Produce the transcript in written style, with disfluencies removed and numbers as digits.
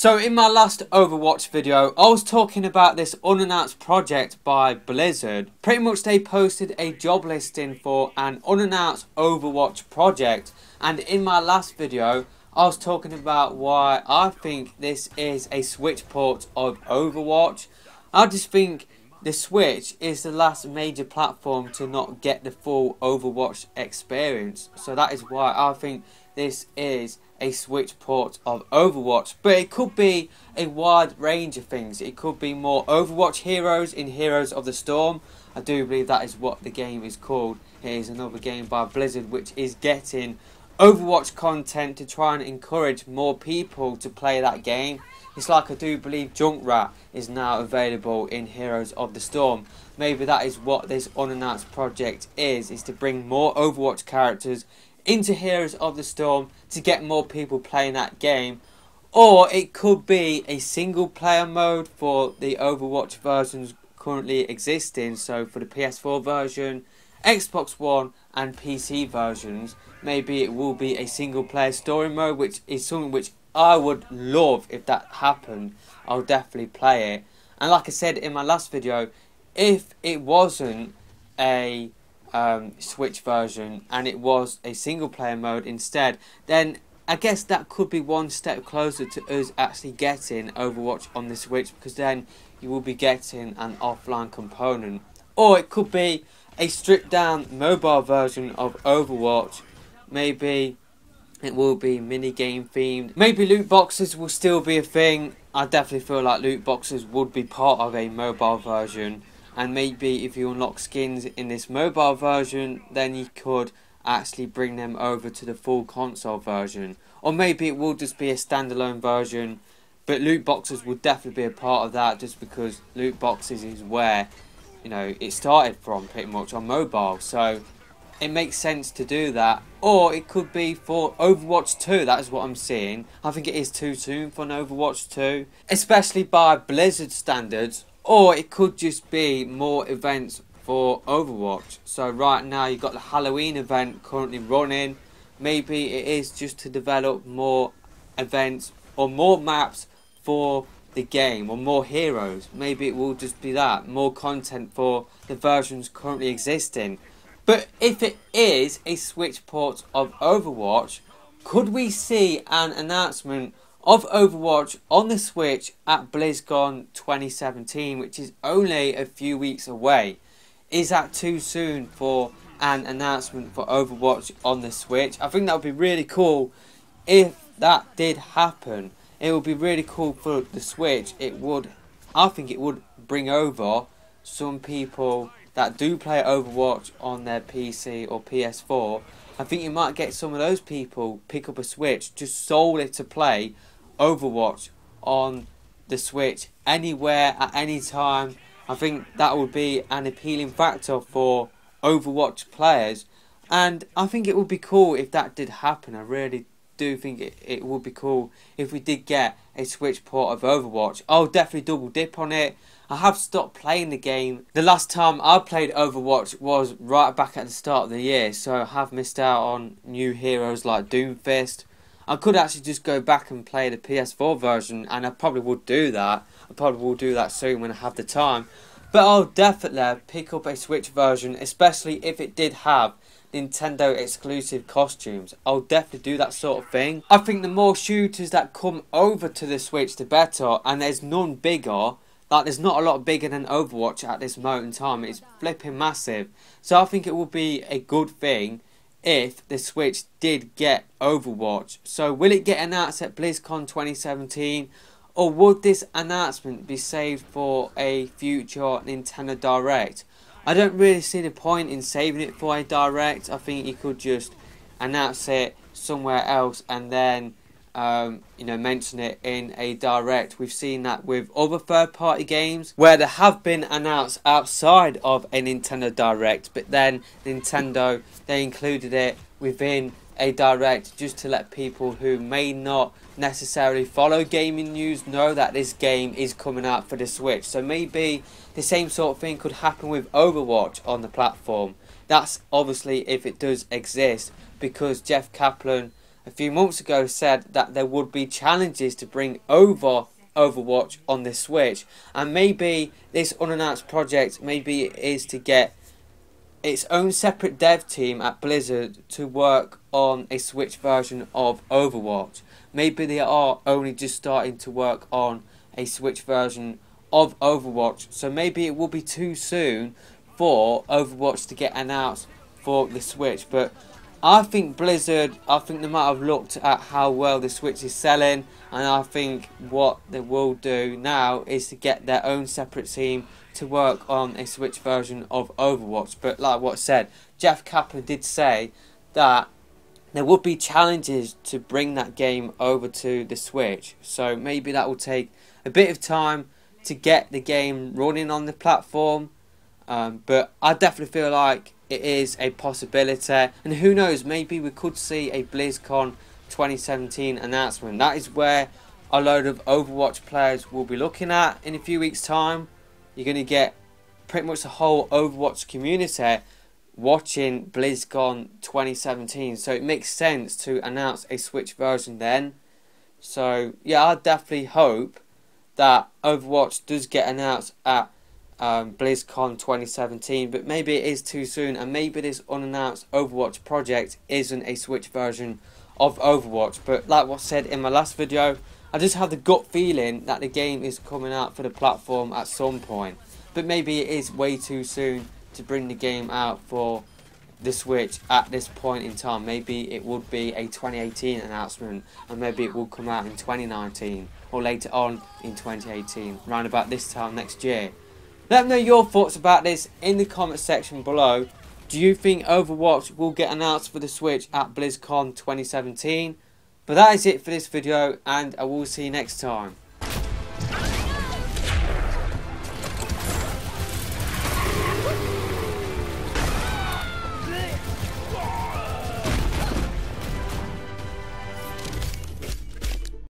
So in my last Overwatch video, I was talking about this unannounced project by Blizzard. Pretty much they posted a job listing for an unannounced Overwatch project. And in my last video, I was talking about why I think this is a Switch port of Overwatch. I just think the Switch is the last major platform to not get the full Overwatch experience. So that is why I think this is a Switch port of Overwatch. But it could be a wide range of things. It could be more Overwatch heroes in Heroes of the Storm. I do believe that is what the game is called. It is another game by Blizzard which is getting Overwatch content to try and encourage more people to play that game. It's like I do believe Junkrat is now available in Heroes of the Storm. Maybe that is what this unannounced project is to bring more Overwatch characters into Heroes of the Storm to get more people playing that game. Or it could be a single player mode for the Overwatch versions currently existing. So for the PS4 version, Xbox One and PC versions, maybe it will be a single player story mode, which is something which I would love. If that happened, I'll definitely play it. And like I said in my last video, if it wasn't a Switch version and it was a single player mode instead, then I guess that could be one step closer to us actually getting Overwatch on the Switch, because then you will be getting an offline component. Or it could be a stripped down mobile version of Overwatch. Maybe it will be mini game themed. Maybe loot boxes will still be a thing. I definitely feel like loot boxes would be part of a mobile version. And maybe if you unlock skins in this mobile version, then you could actually bring them over to the full console version. Or maybe it will just be a standalone version, but loot boxes will definitely be a part of that, just because loot boxes is where, you know, it started from pretty much on mobile. So it makes sense to do that. Or it could be for Overwatch 2, that is what I'm seeing. I think it is too soon for an Overwatch 2, especially by Blizzard standards. Or it could just be more events for Overwatch. So right now you've got the Halloween event currently running. Maybe it is just to develop more events or more maps for the game, or more heroes. Maybe it will just be that, more content for the versions currently existing. But if it is a Switch port of Overwatch, could we see an announcement of Overwatch on the Switch at Blizzcon 2017, which is only a few weeks away? Is that too soon for an announcement for Overwatch on the Switch? I think that would be really cool if that did happen. It would be really cool for the Switch. I think it would bring over some people that do play Overwatch on their PC or PS4. I think you might get some of those people pick up a Switch just solely to play Overwatch on the Switch anywhere at any time. I think that would be an appealing factor for Overwatch players, and I think it would be cool if that did happen. I really do think it would be cool if we did get a Switch port of Overwatch. I'll definitely double dip on it. I have stopped playing the game. The last time I played Overwatch was right back at the start of the year, so I have missed out on new heroes like Doomfist. I could actually just go back and play the PS4 version, and I probably would do that. I probably will do that soon when I have the time. But I'll definitely pick up a Switch version, especially if it did have Nintendo exclusive costumes. I'll definitely do that sort of thing. I think the more shooters that come over to the Switch, the better, and there's none bigger. Like, there's not a lot bigger than Overwatch at this moment in time. It's flipping massive. So I think it would be a good thing if the Switch did get Overwatch. So will it get announced at BlizzCon 2017? Or would this announcement be saved for a future Nintendo Direct? I don't really see the point in saving it for a Direct. I think you could just announce it somewhere else and then mention it in a Direct. We've seen that with other third-party games where they have been announced outside of a Nintendo Direct, but then Nintendo, they included it within a Direct just to let people who may not necessarily follow gaming news know that this game is coming out for the Switch. So maybe the same sort of thing could happen with Overwatch on the platform. That's obviously if it does exist, because Jeff Kaplan a few months ago said that there would be challenges to bring over Overwatch on the Switch, and maybe this unannounced project maybe is to get its own separate dev team at Blizzard to work on a Switch version of Overwatch. Maybe they are only just starting to work on a Switch version of Overwatch, so maybe it will be too soon for Overwatch to get announced for the Switch. But I think Blizzard, they might have looked at how well the Switch is selling, and I think what they will do now is to get their own separate team to work on a Switch version of Overwatch. But like what I said, Jeff Kaplan did say that there would be challenges to bring that game over to the Switch, so maybe that will take a bit of time to get the game running on the platform. But I definitely feel like it is a possibility, and who knows, maybe we could see a BlizzCon 2017 announcement. That is where a load of Overwatch players will be looking at in a few weeks' time. You're going to get pretty much the whole Overwatch community watching BlizzCon 2017, so it makes sense to announce a Switch version then. So yeah, I definitely hope that Overwatch does get announced at BlizzCon 2017, but maybe it is too soon, and maybe this unannounced Overwatch project isn't a Switch version of Overwatch. But like what I said in my last video, I just have the gut feeling that the game is coming out for the platform at some point, but maybe it is way too soon to bring the game out for the Switch at this point in time. Maybe it would be a 2018 announcement, and maybe it will come out in 2019 or later on in 2018, around about this time next year. Let me know your thoughts about this in the comment section below. Do you think Overwatch will get announced for the Switch at BlizzCon 2017? But that is it for this video, and I will see you next time.